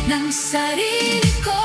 ng sarili ko.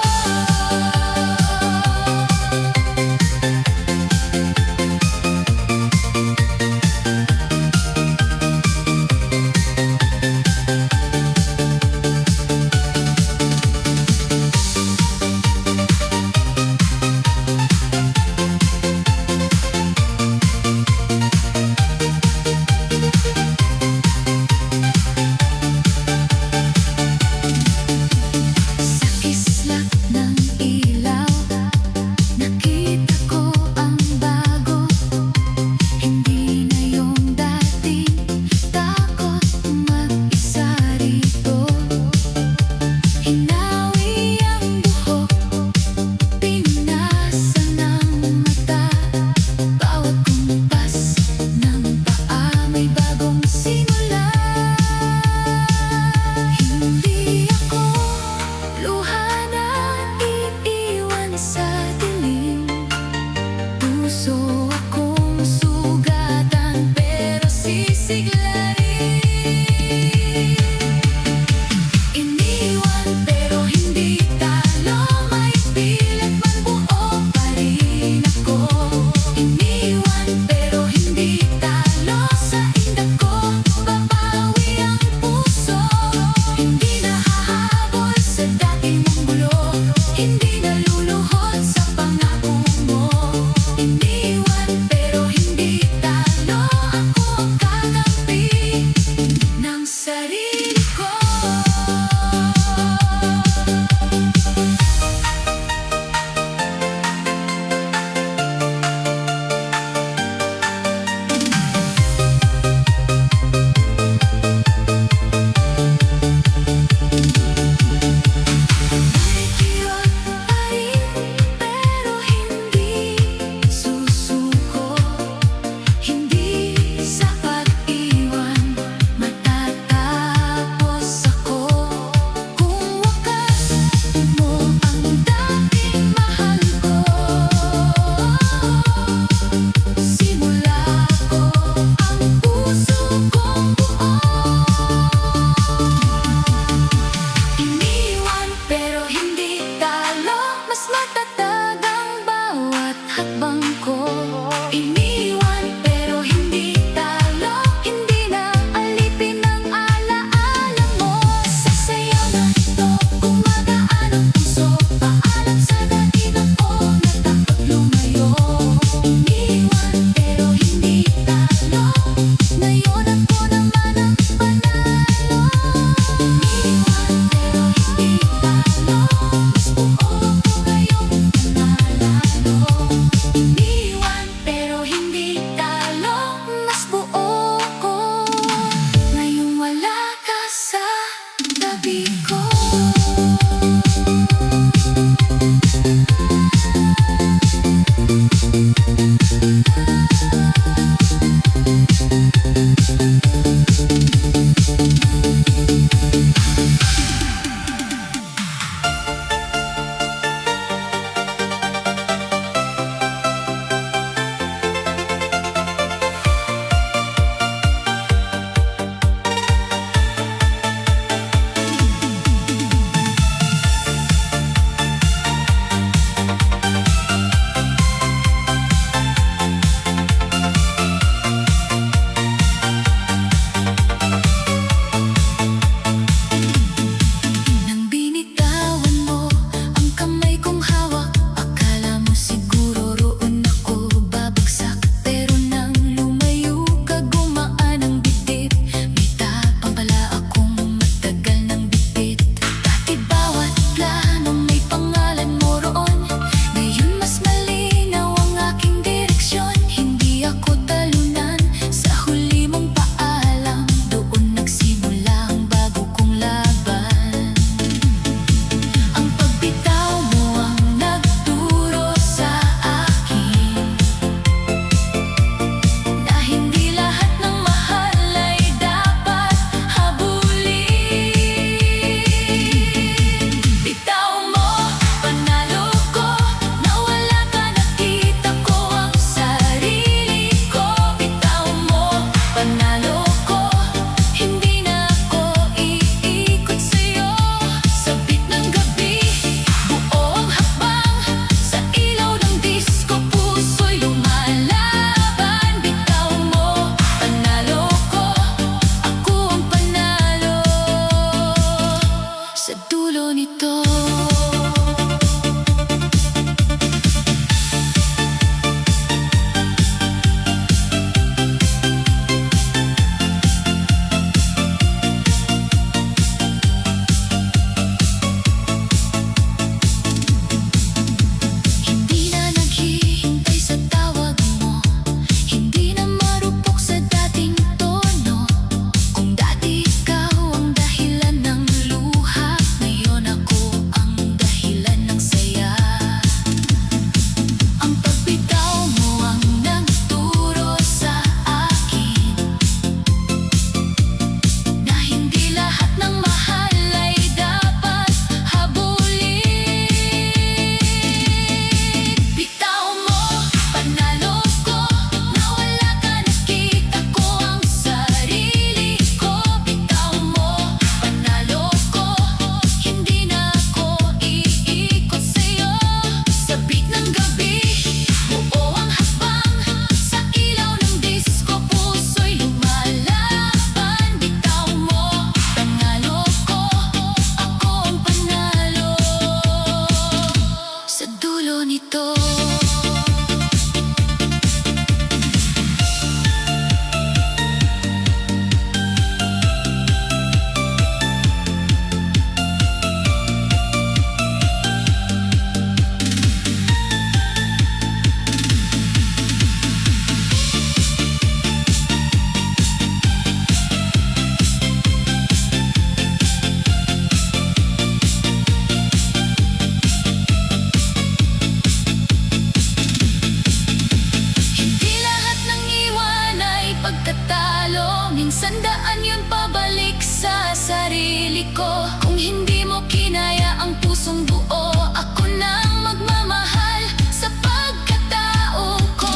ko. Kung hindi mo kinaya ang pusong buo, ako nang magmamahal sa pagkatao ko.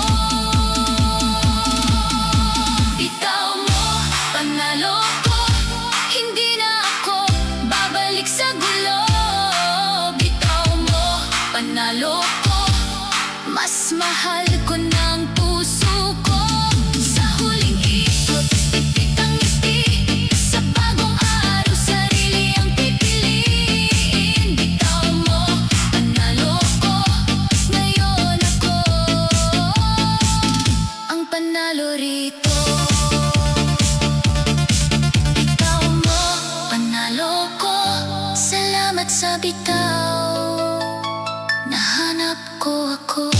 Bitaw mo, panalo ko, hindi na ako babalik sa gulo. Bitaw mo, panalo ko, mas mahal ko ng puso ko. Sa huling ikot, titik ang ngiti. Sa bagong araw, sarili ang pipiliin. Bitaw mo, panalo ko, ngayon ako ang panalo rito. Bitaw mo, panalo ko, salamat sa bitaw. Nahanap ko ako.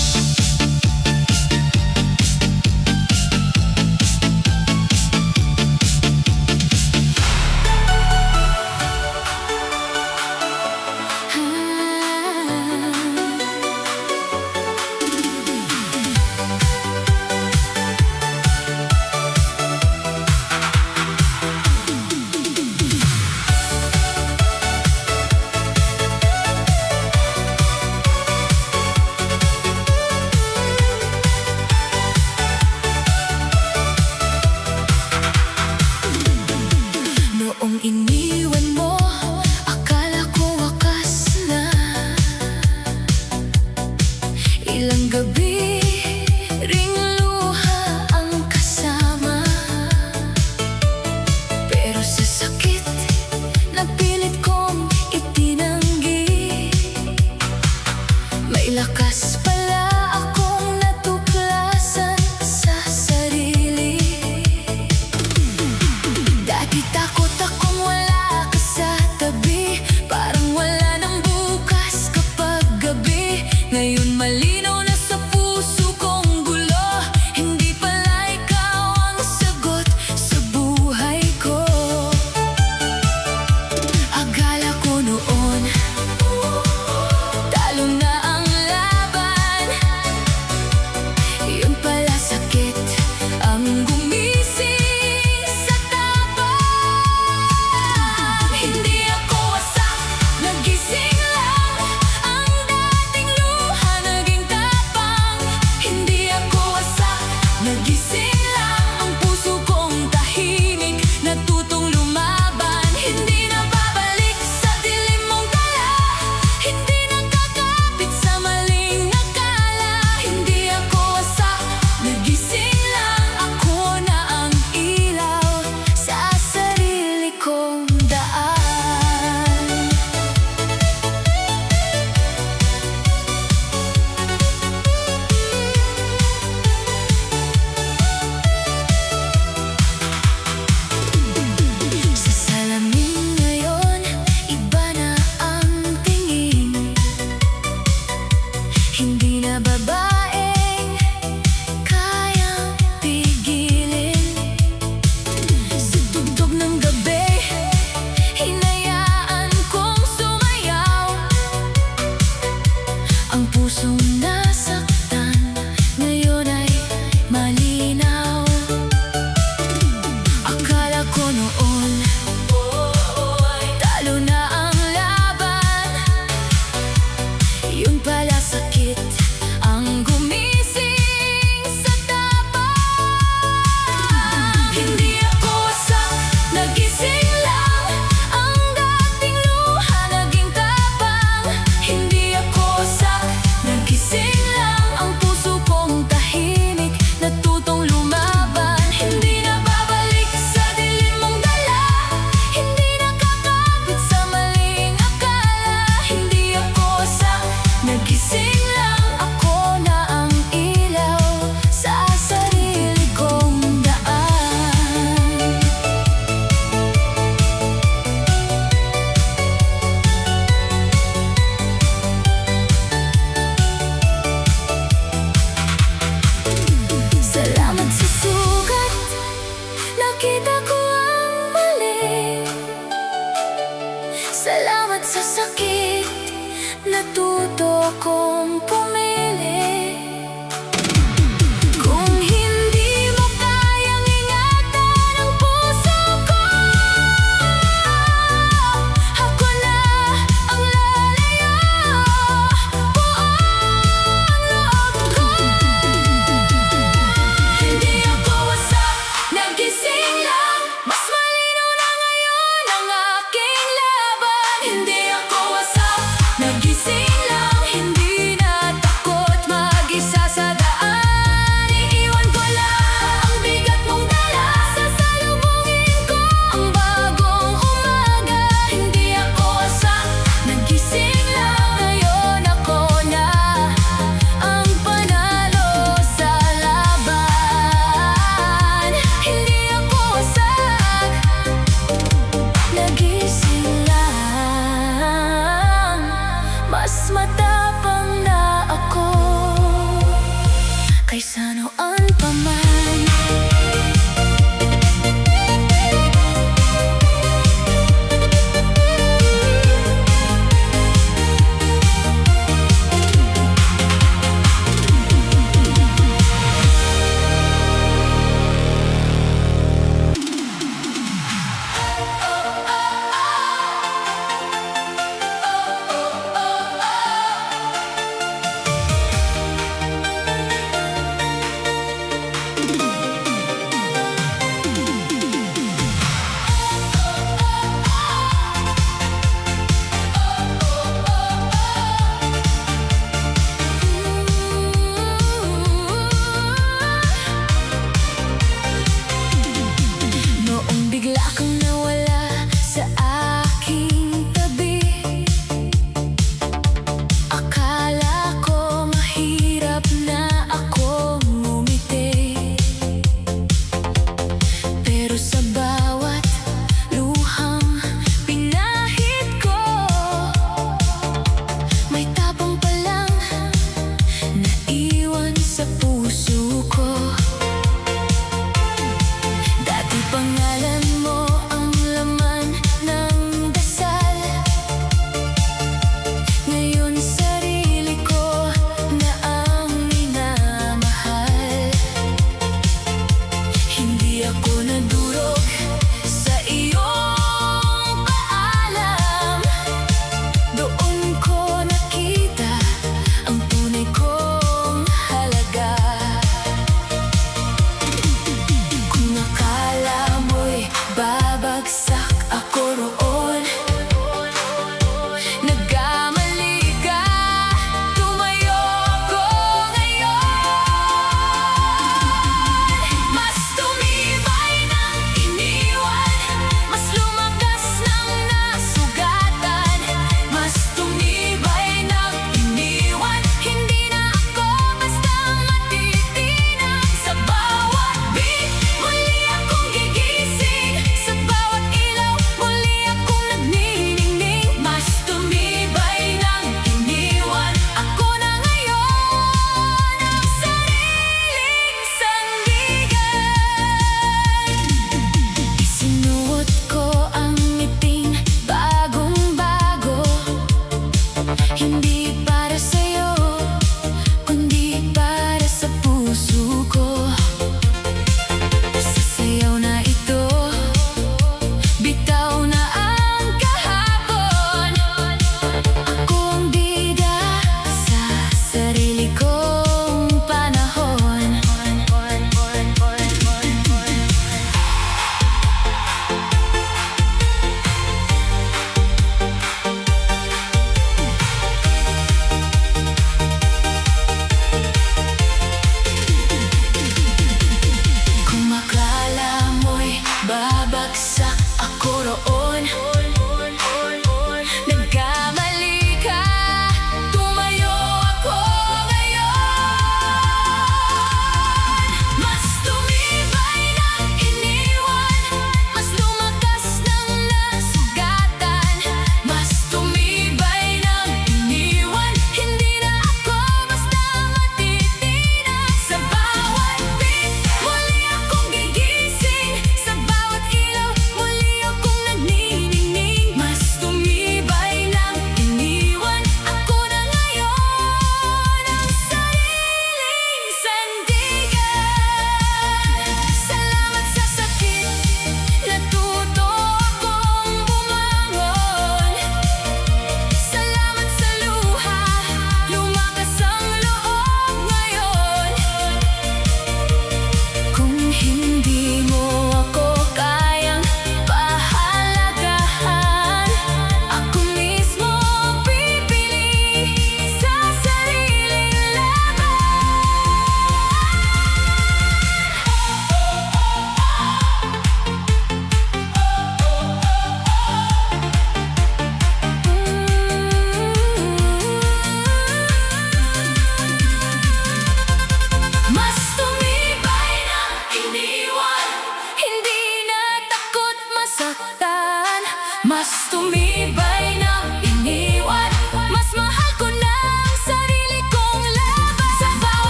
Noong iniwan mo, akala ko wakas na. Ilang gabi ring luha ang kasama. Pero sa sakit, napilit kong itinanggi. May lakas pala akong natuklasan sa sarili. Dati takot akong wala ka sa tabi, parang wala nang bukas kapag gabi. Ngayon malinaw na sa puso kong gulo, hindi pala ikaw ang sagot sa buhay ko. Akala ko noon, talo na ang laban. Yun pala sakit ang gumising sa tapang. Hindi ako wasak, nagising lang. Ang dating luha naging tapang. Hindi ako wasak, nagising lang. Ang puso kong tahimik, natutong lumaban. Hindi na babalik sa dilim mong dala. Hindi nakakapit sa maling akala. Hindi ako wasak, nagising lang. Ako na ang ilaw sa sarili kong daan. Sa salamin ngayon, iba na ang tingin. Hindi na babaeng kayang pigilin. Sa tugtog ng gabi, hinayaan kong sumayaw. Ang pusong nasaktan ngayon ay malinaw. Akala ko noon, talo na ang laban. Yun pala sakit ang gumising sa tapang. Hindi ako wasak, nagising lang. Ang dating luha naging tapang. Hindi ako wasak, nagising lang. Ang puso kong tahimik, natutong lumaban. Hindi na babalik sa dilim mong dala. Hindi nakakapit sa maling akala. Hindi ako wasak, nagising lang. Ako na ang ilaw sa sarili kong daan. Salamat sa sugat, nakita ko ang mali. Salamat sa sakit, natuto kong pumili. Kung hindi mo kayang ingatan ang puso ko, Gising lang, hindi na takot mag-isa sa daan. Iiwan ko lang ang bigat mong dala. Sasalubungin ko ang bagong umaga. Hindi ako asak, nagising lang. Ngayon ako na ang panalo sa laban. Hindi ako asak, nagising lang. Mas matapang na ako kaysa noon pa man. Noong bigla kang nawala sa aking tabi, akala ko mahirap na akong ngumiti. Pero sa bawat luhang pinahid ko, may tapang palang naiwan sa puso ko. Dati pangalan mo ang laman ng dasal. Ngayon sarili ko na ang minamahal. Hindi ako nadurog sa iyong paalam. Doon ko nakita ang tunay kong halaga. Kung akala mo'y babagsak ako roon, nagkamali ka, tumayo ko ngayon. Mas tumibay ng iniwan, mas lumakas ng nasugatan. Mas tumibay ng iniwan, hindi na ako basta matitinag. Sa bawat beat, muli akong gigising. Sa bawat ilaw, muli akong nagniningning. Mas tumibay ng iniwan, ako na ngayon ang sariling sandigan. Isinuot ko ang ngiting bagong-bago, hindi para sa'yo, kundi para sa puso ko. Sa sayaw na ito, bitaw na ang kahapon. Ako ang bida sa sarili kong panahon.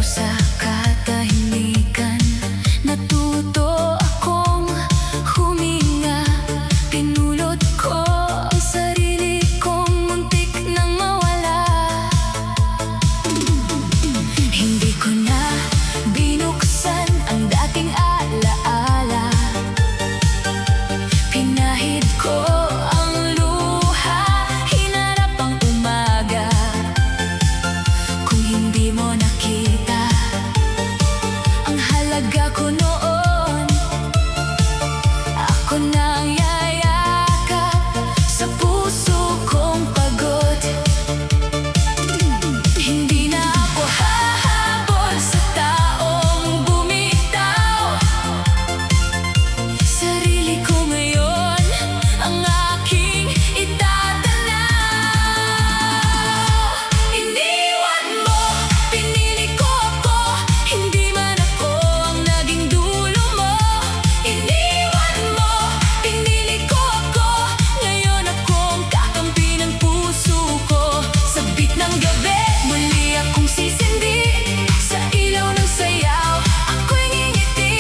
sa katahimikan. Natuto akong huminga. Pinulot ko ang sarili kong muntik nang mawala. Hindi ko na binuksan ang dating alaala. Pinahid ko ang luha, hinarap ang umaga. Kung hindi mo nakita ang halaga ko noon, ako na ang yayakap sa puso kong pagod. Hindi na ako hahabol sa taong bumitaw. Sarili ko ngayon ang aking itatanaw. Iniwan mo, pinili ko ako, hindi man ako ang naging dulo mo. Iniwan mo, pinili ko ako, ngayon ako ang kakampi ng puso ko. Sa beat ng gabi, muli akong sisindi. Sa ilaw ng sayaw, ako'y ngingiti.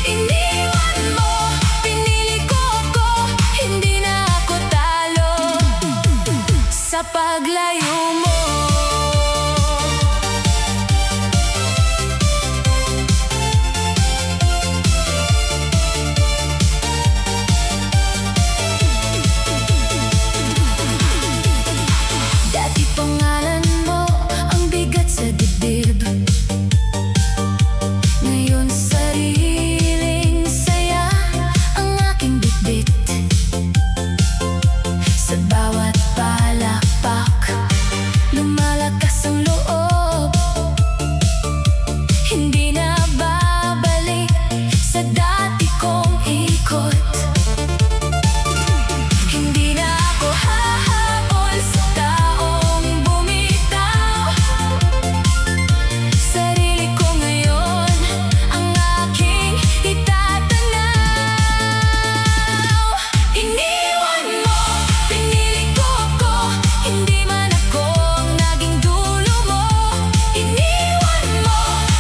Iniwan mo, pinili ko ako, hindi na ako talo sa paglayo mo. Dati pangalan mo ang bigat sa dibdib. Ngayon sariling saya ang aking bitbit. Sa bawat palakpak, lumalakas ang loob. Hindi na babalik sa dati kong ikot. Hindi na ako hahabol sa taong bumitaw. Sarili ko ngayon ang aking itatanaw. Iniwan mo, pinili ko ako, hindi man ako ang naging dulo mo. Iniwan mo,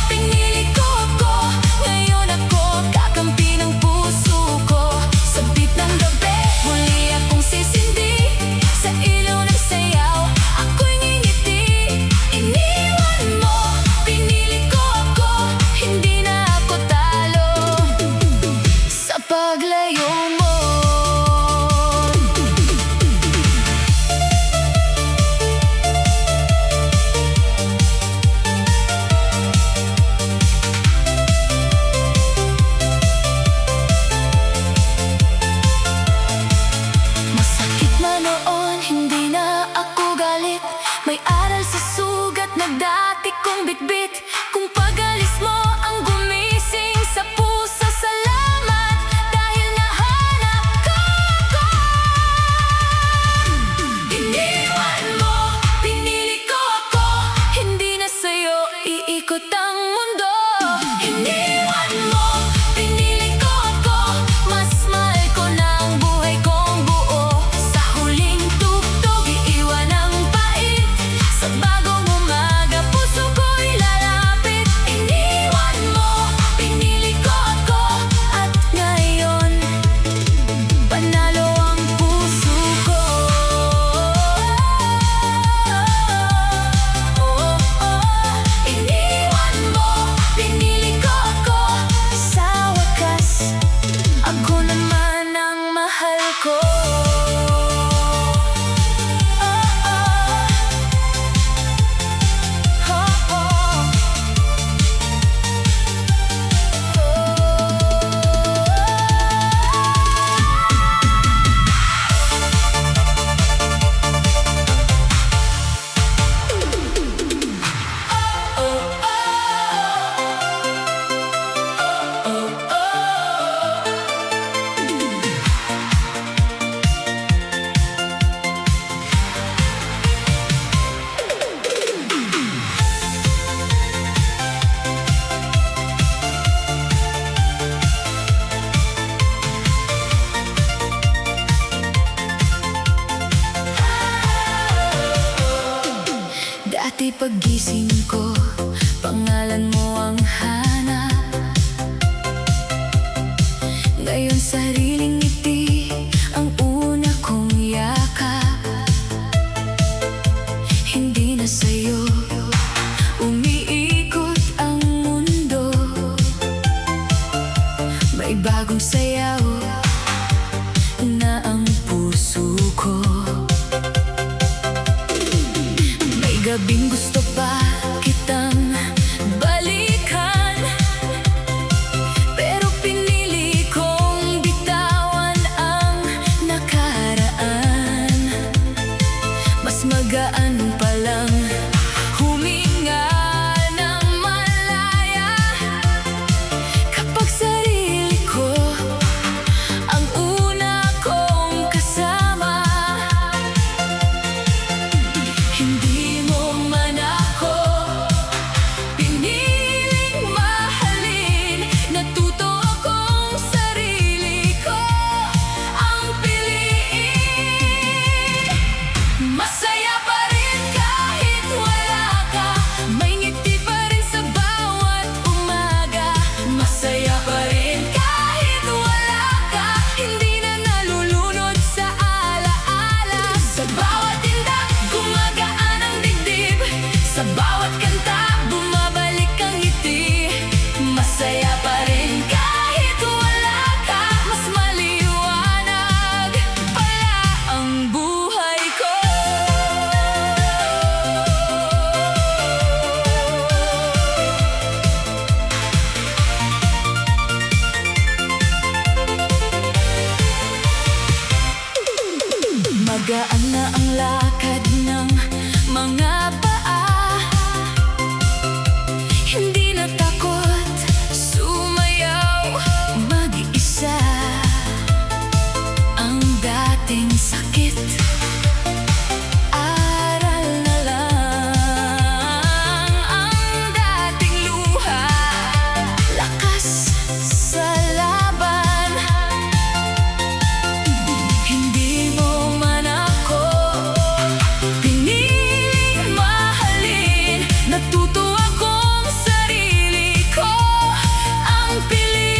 pinili ko ako, ngayon ako kakampi ng puso ko. Sa beat ng gabi, muli akong sisindi. Sa ilaw ng sayaw, ako'y ngingiti. Iniwan mo, pinili ko ako, hindi na ako talo sa paglayo mo. Masakit man noon, hindi na ako galit. May aral sa sugat na dati kong bitbit. Kung pag-alis mo ang gumising sa puso, salamat dahil nahanap ko ako. Iniwan mo, pinili ko ako, hindi na sa'yo iikot ang mundo. Iniwan mo, pinili ko ako, mas mahal ko na ang buhay kong buo. Sa huling tugtog, iiwan ang pait. Sa bagong umaga, puso ko'y lalapit. Iniwan mo, pinili ko ako, at ngayon panalo ang puso ko. Iniwan mo, pinili ko ako, bagong sayaw na ang puso ko. May gabing gusto pa kitang balikan, pero pinili kong bitawan ang nakaraan. Mas magaan palang huminga ng malaya kapag sarili ko ang una kong kasama. Hindi mo man ako piniling mahalin, natuto akong sarili ko ang piliin. Masaya pa rin kahit wala ka, may ngiti pa rin sa bawat umaga. Masaya pa rin kahit wala ka, hindi na nalulunod sa alaala. Sa bawat tindak, gumagaan ang dibdib, sa bawat kanta, bumabalik ang ngiti. Masaya pa rin kahit wala ka, mas maliwanag pala ang buhay ko. Magaan na ang lakad ng mga paa, hindi na takot sumayaw mag-isa. Ang dating sakit, aral na lang. Ang dating luha, lakas sa laban. Hindi mo man ako piniling mahalin, natuto akong sarili ko ang piliin.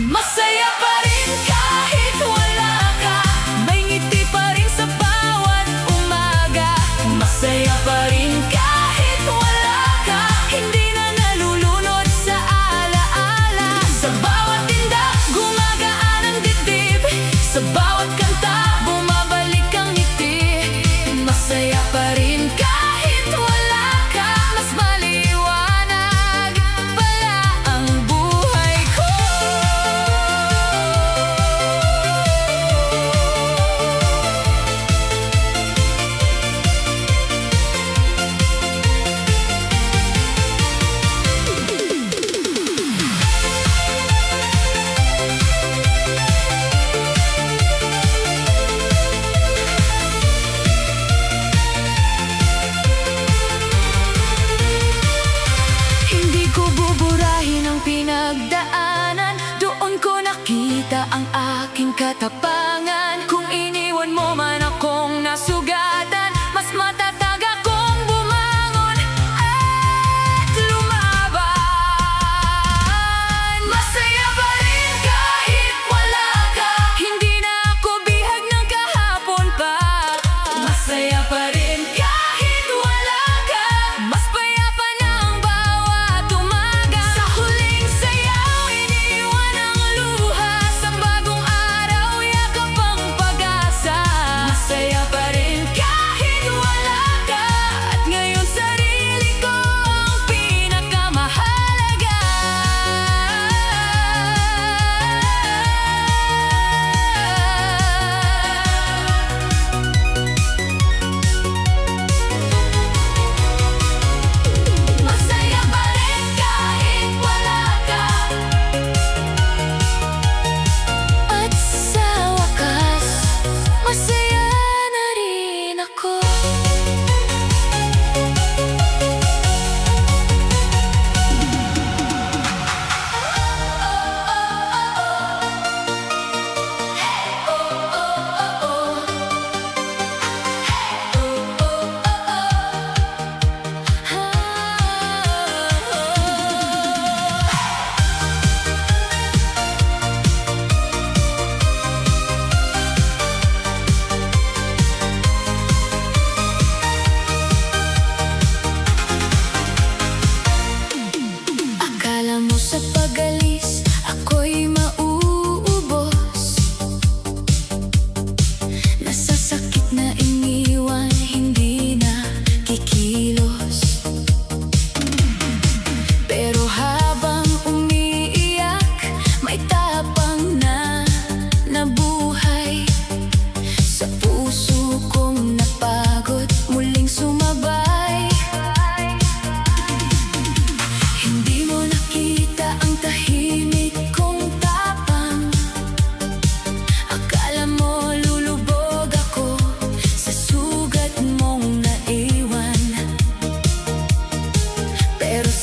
Masaya pa rin kahit wala ka, may ngiti pa rin sa bawat umaga. Masaya pa rin kahit wala ka, hindi na nalulunod sa alaala. Sa bawat tindak, gumagaan ang dibdib, sa bawat kanta, bumabalik ang ngiti. Masaya pa rin kahit wala ka, mas maliwanag pala ang buhay ko. Hindi ko buburahin ang pinagdaanan, doon ko nakita ang aking katapangan. Kung iniwan mo man akong nasugatan, mas matatag akong bumangon at lumaban. Masaya pa rin kahit wala ka, hindi na ako bihag ng kahapon pa. Masaya pa rin kahit wala ka, mas payapa na ang bawat umaga. Sa huling sayaw, iniwan ang luha, sa bagong araw, yakap ang pag-asa.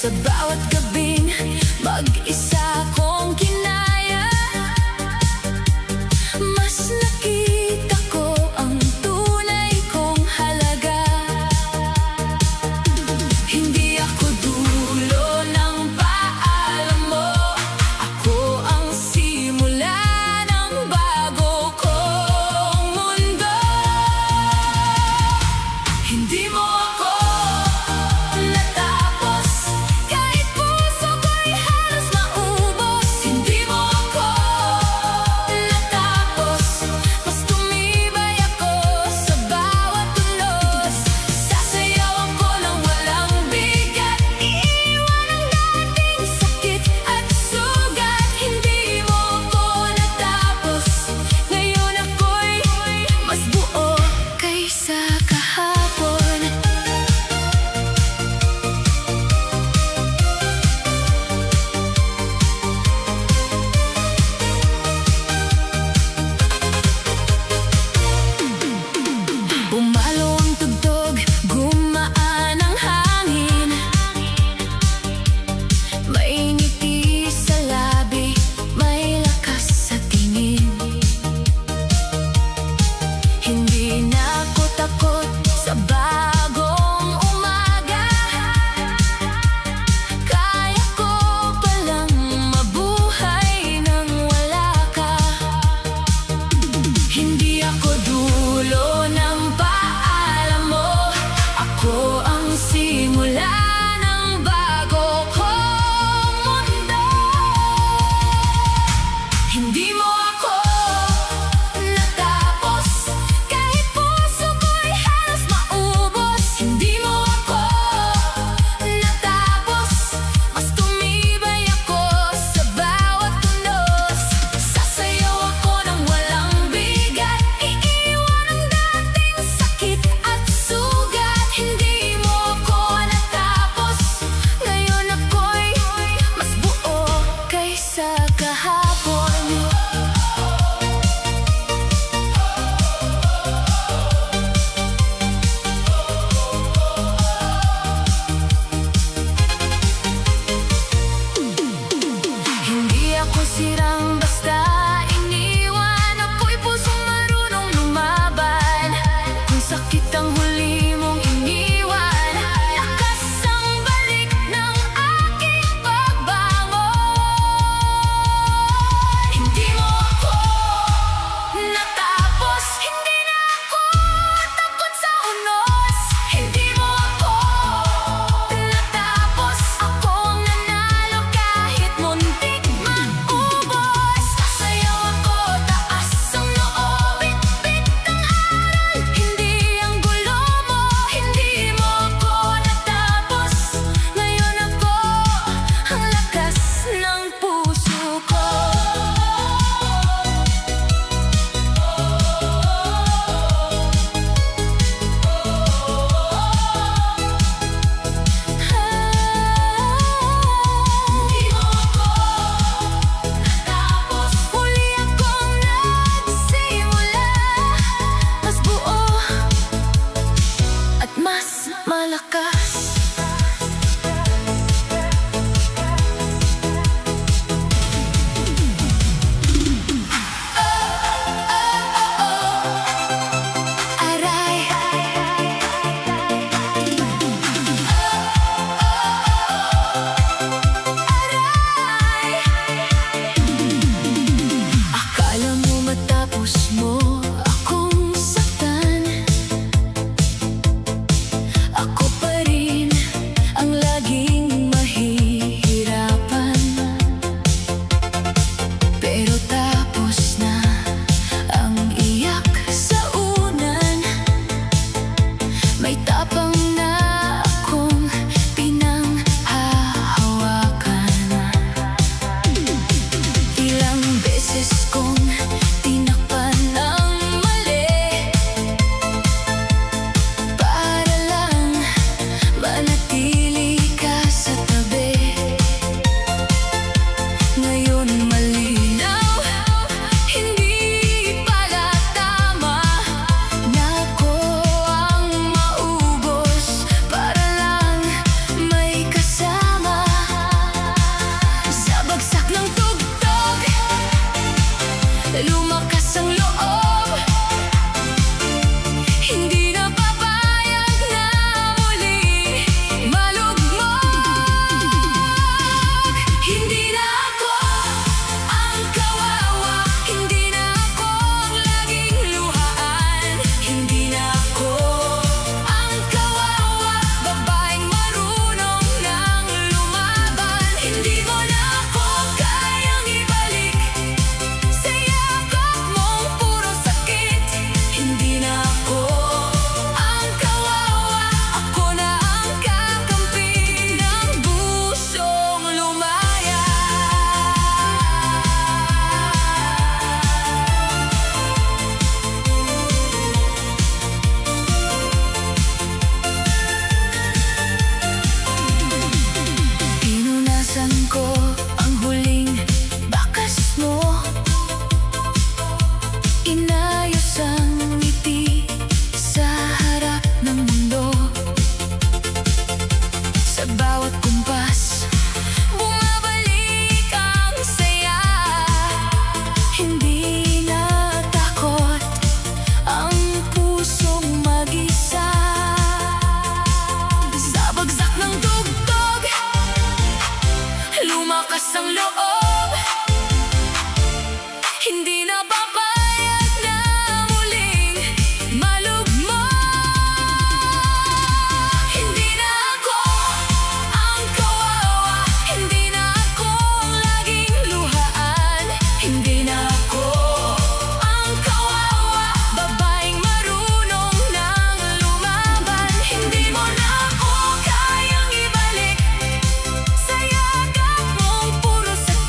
Sa bawat gabing mag-isa kong kinaya, mas nakita ko ang tunay kong halaga. Hindi ako dulo ng paalam mo, ako ang simula ng bago kong mundo. Hindi mo ako natapos, kahit puso ko'y halos maubos. Hindi ang loob. Hindi na papayag na muling malugmok. Hindi na ako ang kawawa, hindi na ako ang laging luhaan. Hindi na ako ang kawawa, babaeng marunong nang lumaban. Hindi mo na ako kayang ibalik sa yakap mong puro sakit.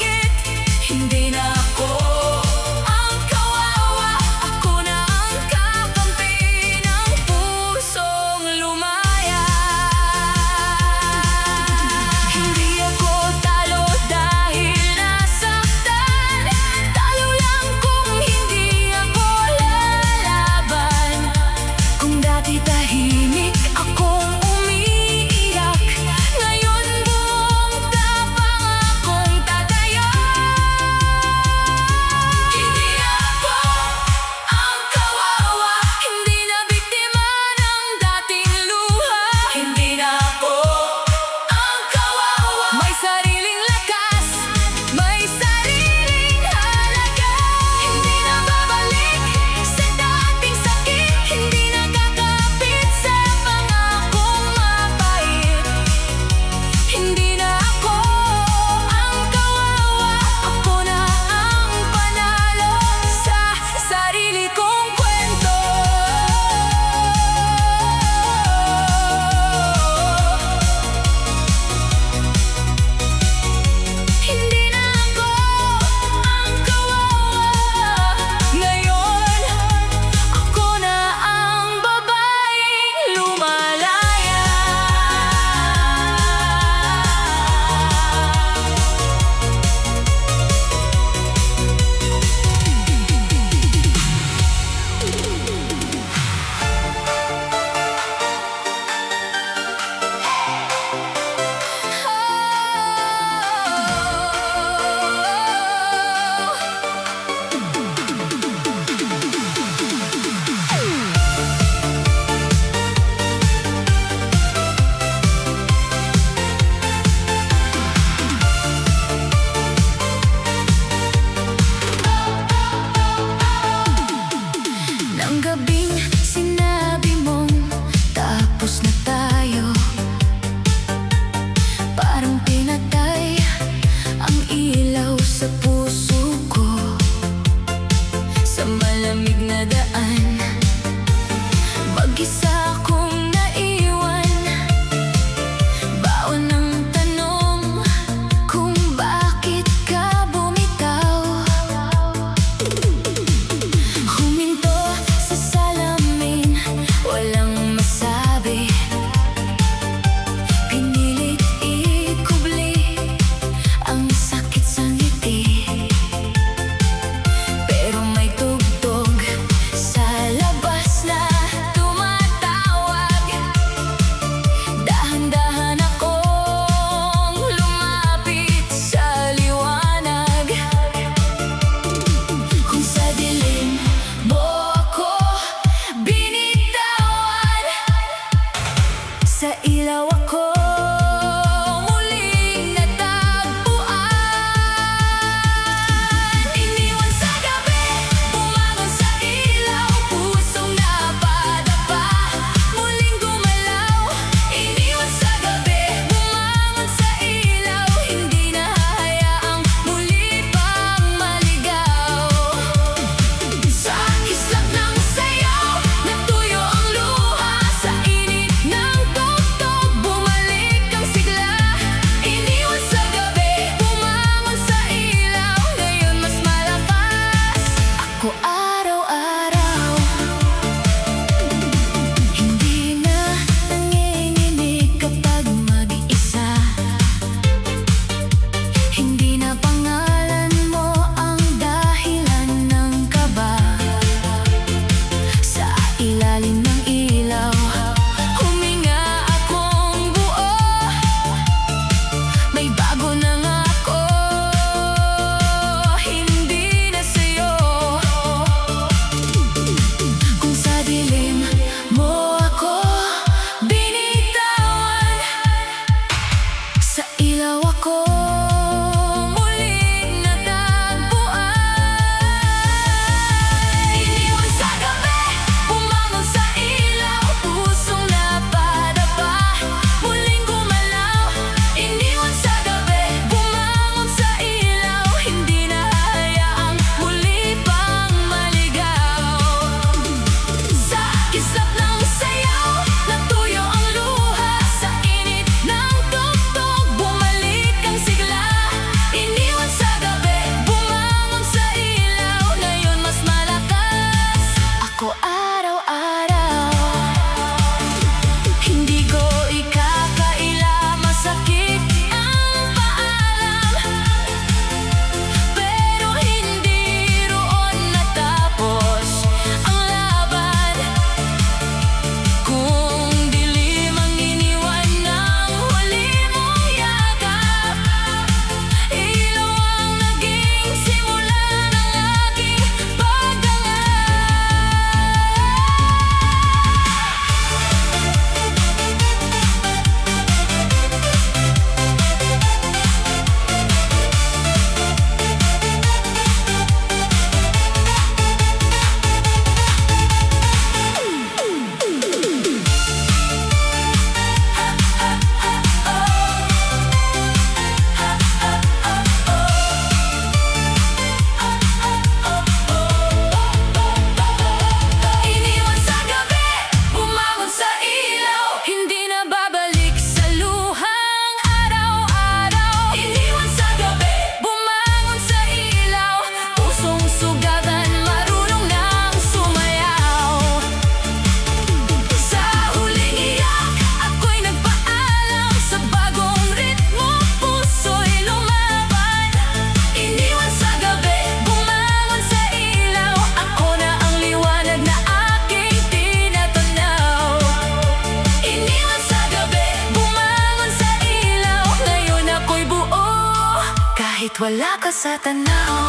wala ka sa tanaw.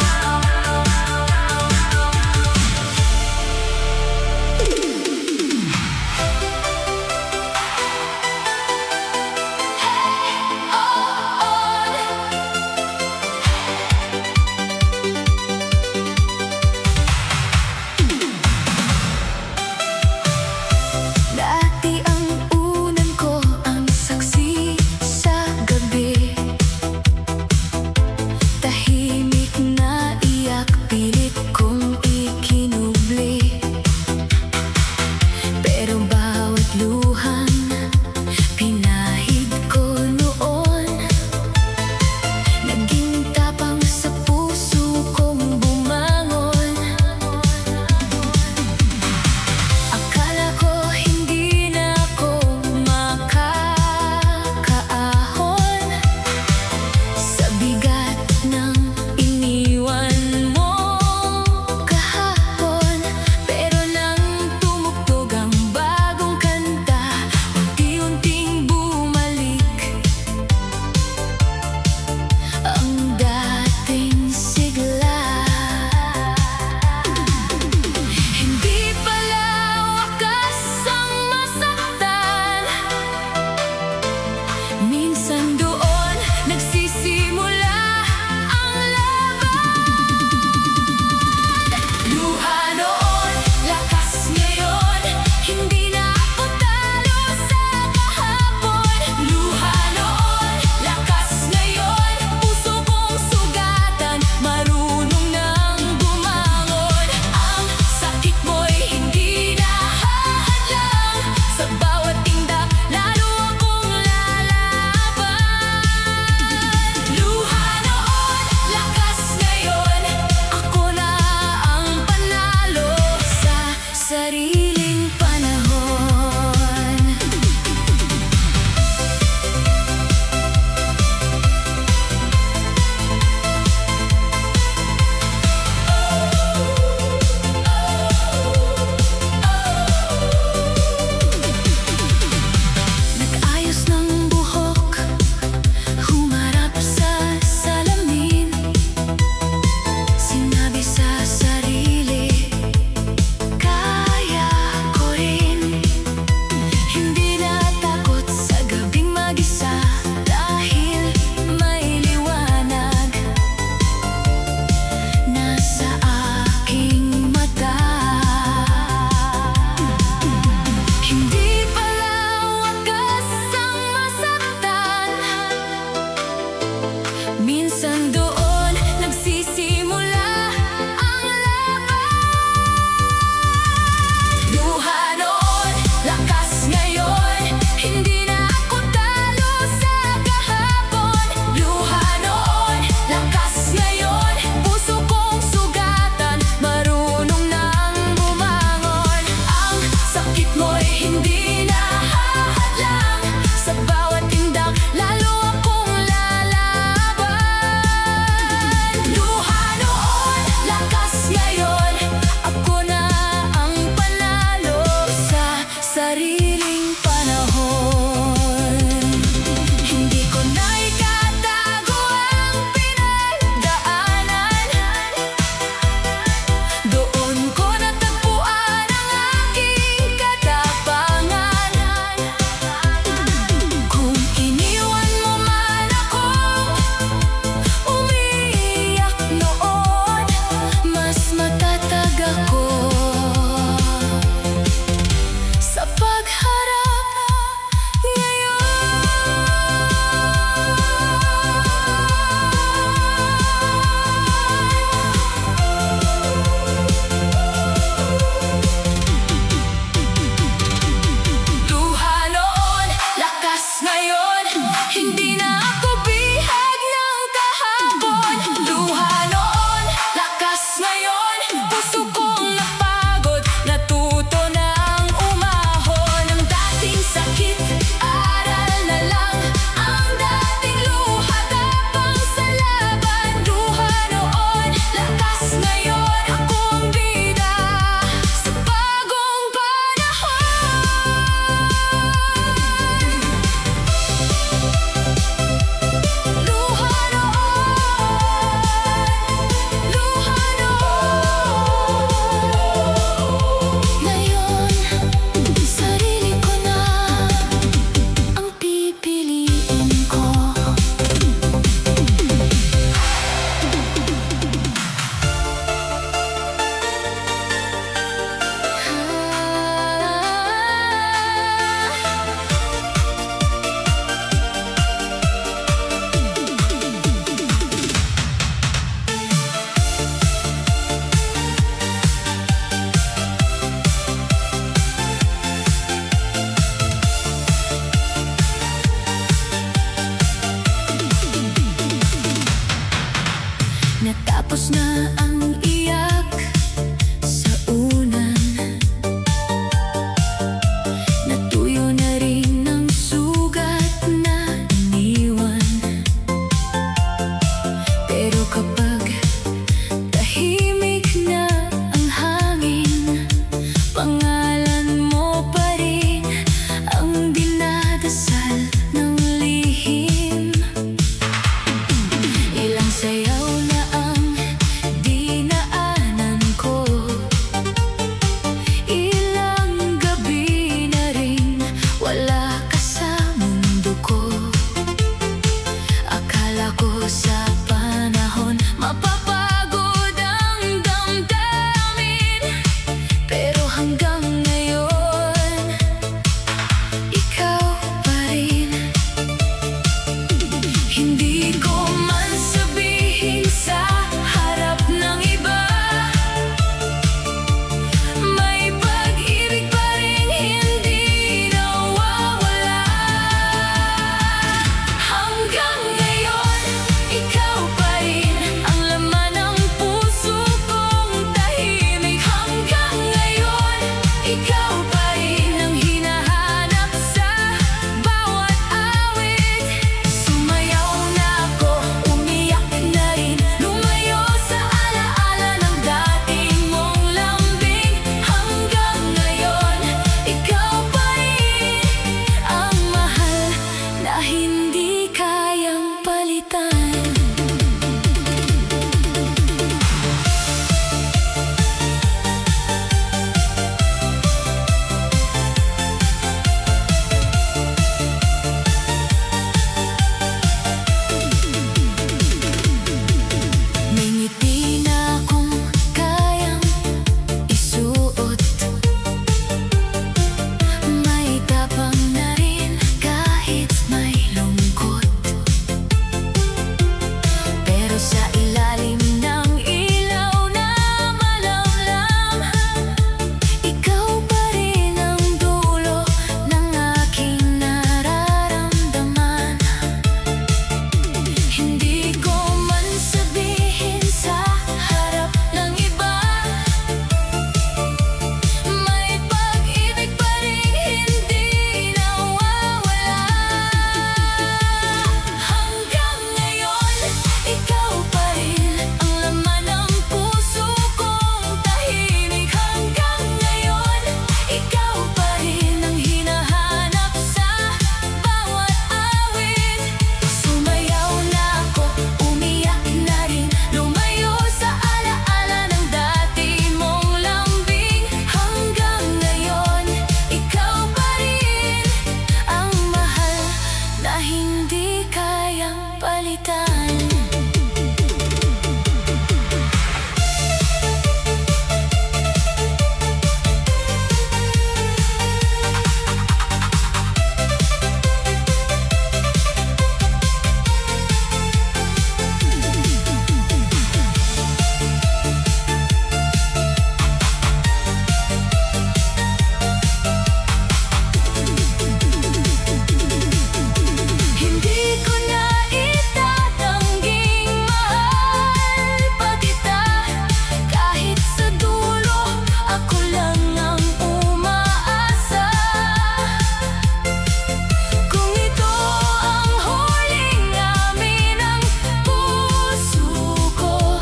Dati ang unan ko ang saksi sa gabi. Tahimik na Tapos na ang iyak sa unan, natuyo na rin ang sugat na iniwan. Pero kapag tahimik na ang hangin, pangalan mo pa rin ang dinadasal ng lihim. Ilang sayaw na ang dinaanan ko, ilang gabi na rin wala ka sa mundo ko. Akala ko sa panahon mapapagod ang damdamin, pero hanggang ngayon ikaw pa rin. Hindi ko man sabihin sa harap ng iba, may pag-ibig pa rin hindi nawawala. Hanggang ngayon, ikaw pa rin ang laman ng puso kong tahimik. Hanggang ngayon, ikaw pa rin ang hinahanap sa bawat awit. Sumayaw na ako, umiyak na rin, lumayo sa alaala ng dating mong lambing. Hanggang ngayon, ikaw pa rin ang mahal na hindi kayang palitan. May ngiti na akong kayang isuot, may tapang na rin kahit may lungkot. Pero sa ilalim ng ilaw na malamlam, ikaw pa rin ang dulo ng aking nararamdaman. Hindi ko man sabihin sa harap ng iba, may pag-ibig pa rin hindi nawawala. Hanggang ngayon, ikaw pa rin ang laman ng puso kong tahimik. Hanggang ngayon, ikaw pa rin ang hinahanap sa bawat awit. Sumayaw na ako, umiyak na rin, lumayo sa alaala ng dati mong lambing. Hanggang ngayon, ikaw pa rin ang mahal na hindi kayang palitan. Hindi ko na itatangging mahal pa kita, kahit sa dulo ako lang ang umaasa. Kung ito ang huling amin ng puso ko,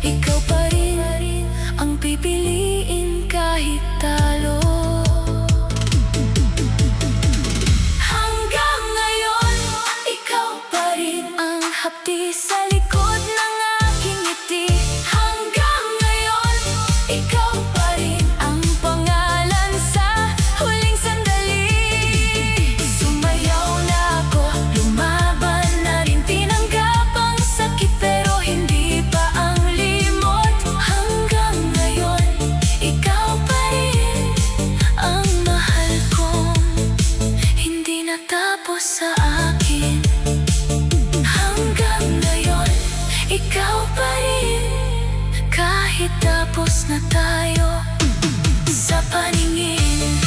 ikaw pa rin ang pipiliin kahit talo. Hanggang ngayon, ikaw pa rin ang hapdi sa likod ng aking ngiti. Hanggang ngayon, ikaw pa rin ang pangalan sa huling sandali. Sumayaw na ako, lumaban na rin, tinanggap ang sakit pero hindi pa ang limot. Hanggang ngayon, ikaw pa rin ang mahal kong hindi natapos sa akin. Hanggang ngayon, ikaw pa rin, kahit tapos na tayo sa paningin.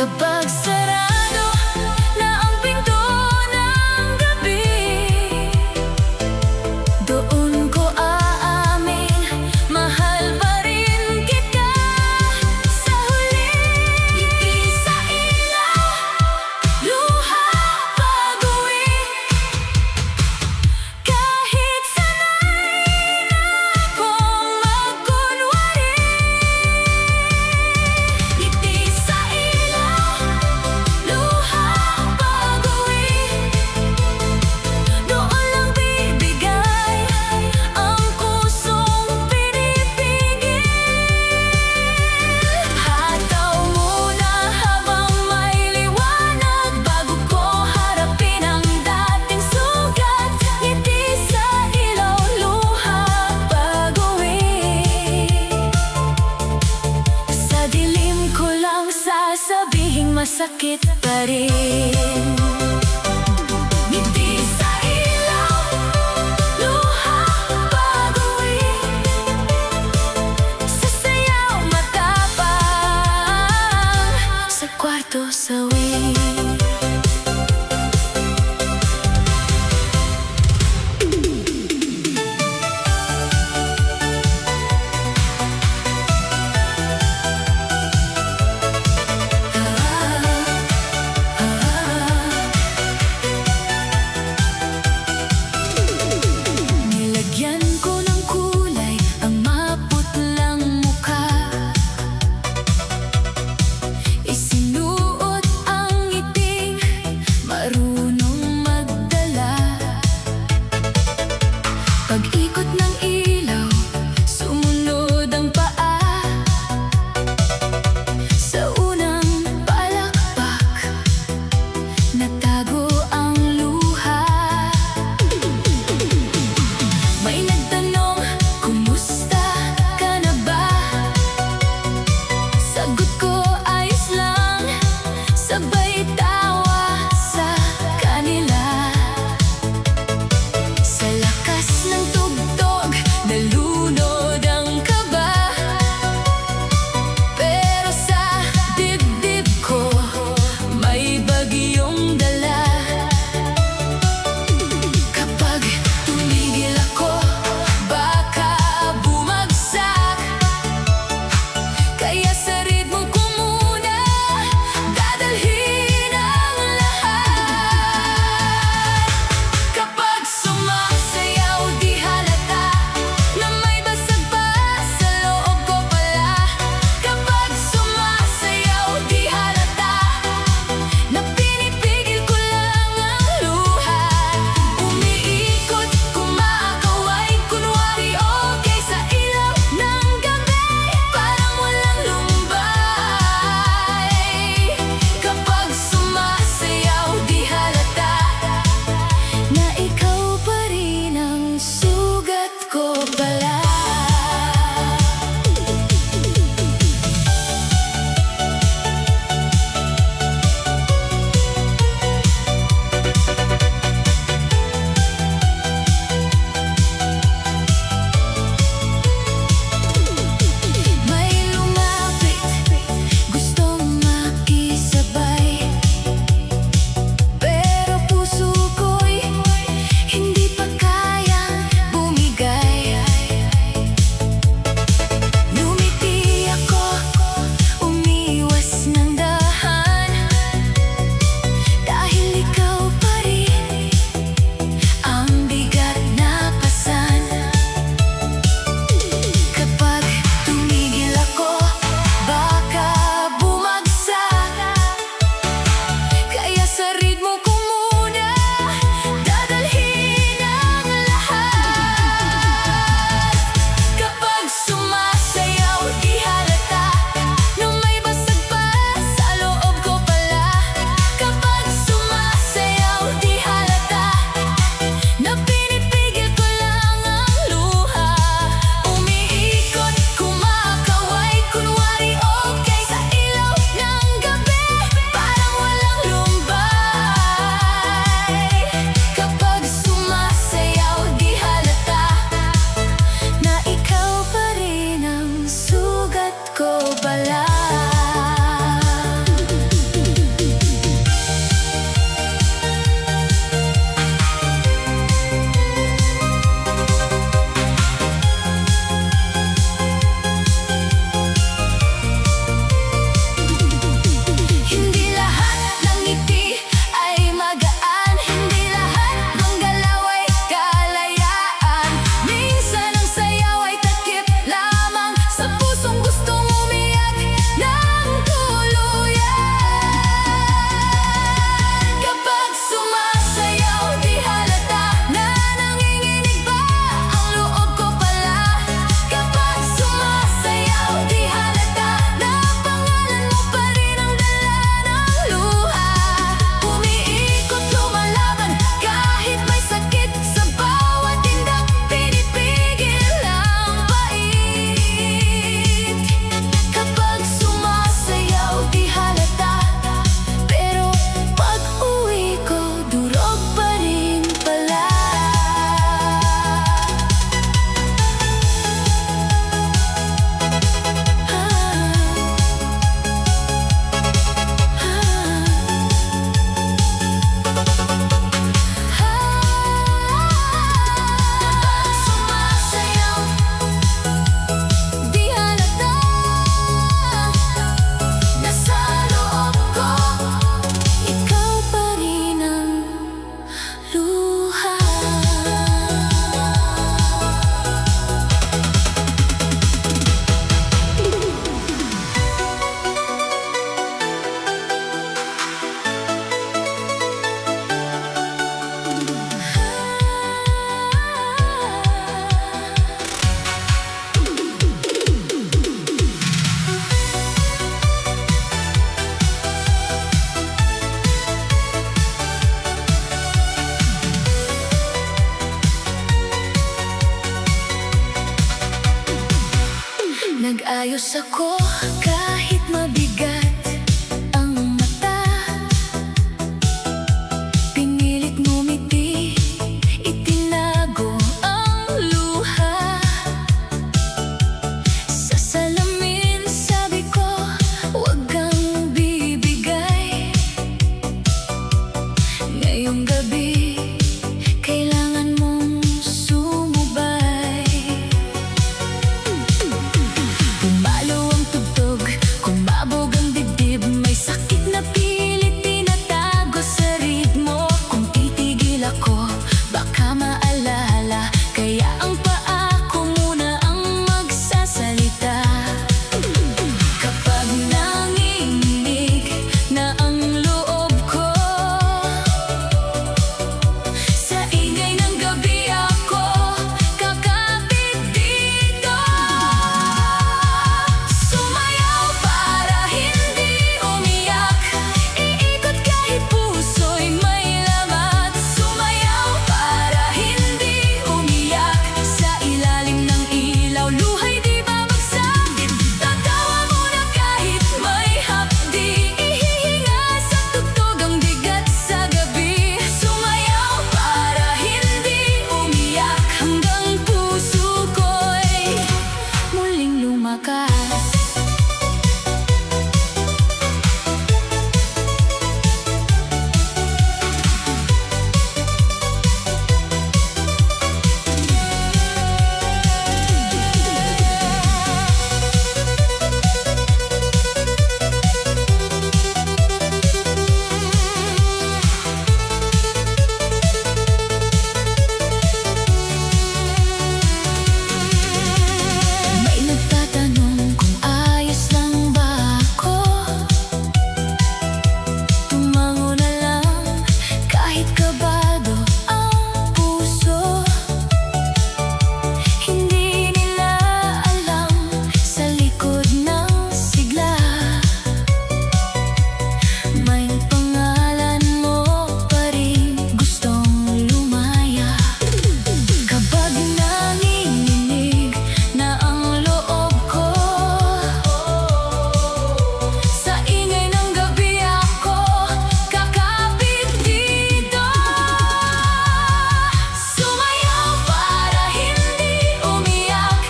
Kapag sarado na ang pinto ng gabi, doon ko aamin, mahal pa rin kita. Sa huli, ngiti sa ilaw, luha pag-uwi. Kahit sanay na akong magkunwari, ngiti sa ilaw, luha pag-uwi. Doon lang bibigay ang pusong pinipigil. Hataw muna habang may liwanag, bago ko harapin ang dating sugat. Ngiti sa ilaw, luha pag-uwi. Sa dilim ko lang sasabihing masakit pa rin. Ngiti sa ilaw, luha pag-uwi. Sasayaw matapang sa kwarto sawi. Nilagyan ko ng kulay ang maputlang mukha, isinuot ang ngiting marunong magdala. Pag-ikot ng ilaw, sumunod ang paa. Sa unang palakpak, natago ang luha. May nagtanong, kumusta ka na ba? Sagot ko, ayos lang. Sabay tawa sa kanila. Sa lakas ng tugtog, nalunod ang kaba. Pero sa dibdib ko, may bagyong dala. Kapag tumigil ako, baka bumagsak. Kaya sa ritmo ko muna dadalhin Umalos ako kahit mabigat ang mata. Pinilit ngumiti, itinago ang luha. Sa salamin sabi ko, huwag kang bibigay. Ngayong gabi, kailangan mong sumubay. Pumalo ang tugtog, kumabog ang dibdib. May sakit na pilit tinatago sa ritmo. Kung titigil ako, baka maalala. Kaya ang paa ko muna ang magsasalita. Kapag nanginginig na ang loob ko, sa ingay ng gabi ako kakapit dito. Sumayaw para hindi umiyak, iikot kahit puso'y may lamat. Sumayaw para hindi umiyak, sa ilalim ng ilaw luhay di babagsak. Tatawa muna kahit may hapdi, ihihinga sa tugtog ang bigat sa gabi. Sumayaw para hindi umiyak, hanggang puso ko'y muling lumakas. May nagtatanong kung ayos lang ba ako. Tumango na lang kahit kabado ang puso. Hindi nila alam sa likod ng sigla, may pangalan mo pa rin gustong lumaya. Kapag nanginginig na ang loob ko, sa ingay ng gabi ako kakapit dito. Sumayaw para hindi umiyak,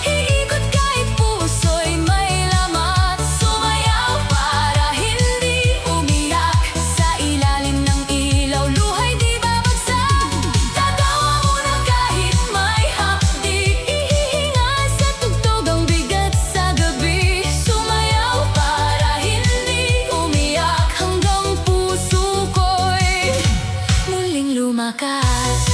iikot kahit puso'y may lamat. Sumayaw para hindi umiyak, sa ilalim ng ilaw luhay di babagsak. Tatawa muna kahit may hapdi, ihihinga sa tugtog ang bigat sa gabi. Sumayaw para hindi umiyak, hanggang puso ko'y muling lumakas.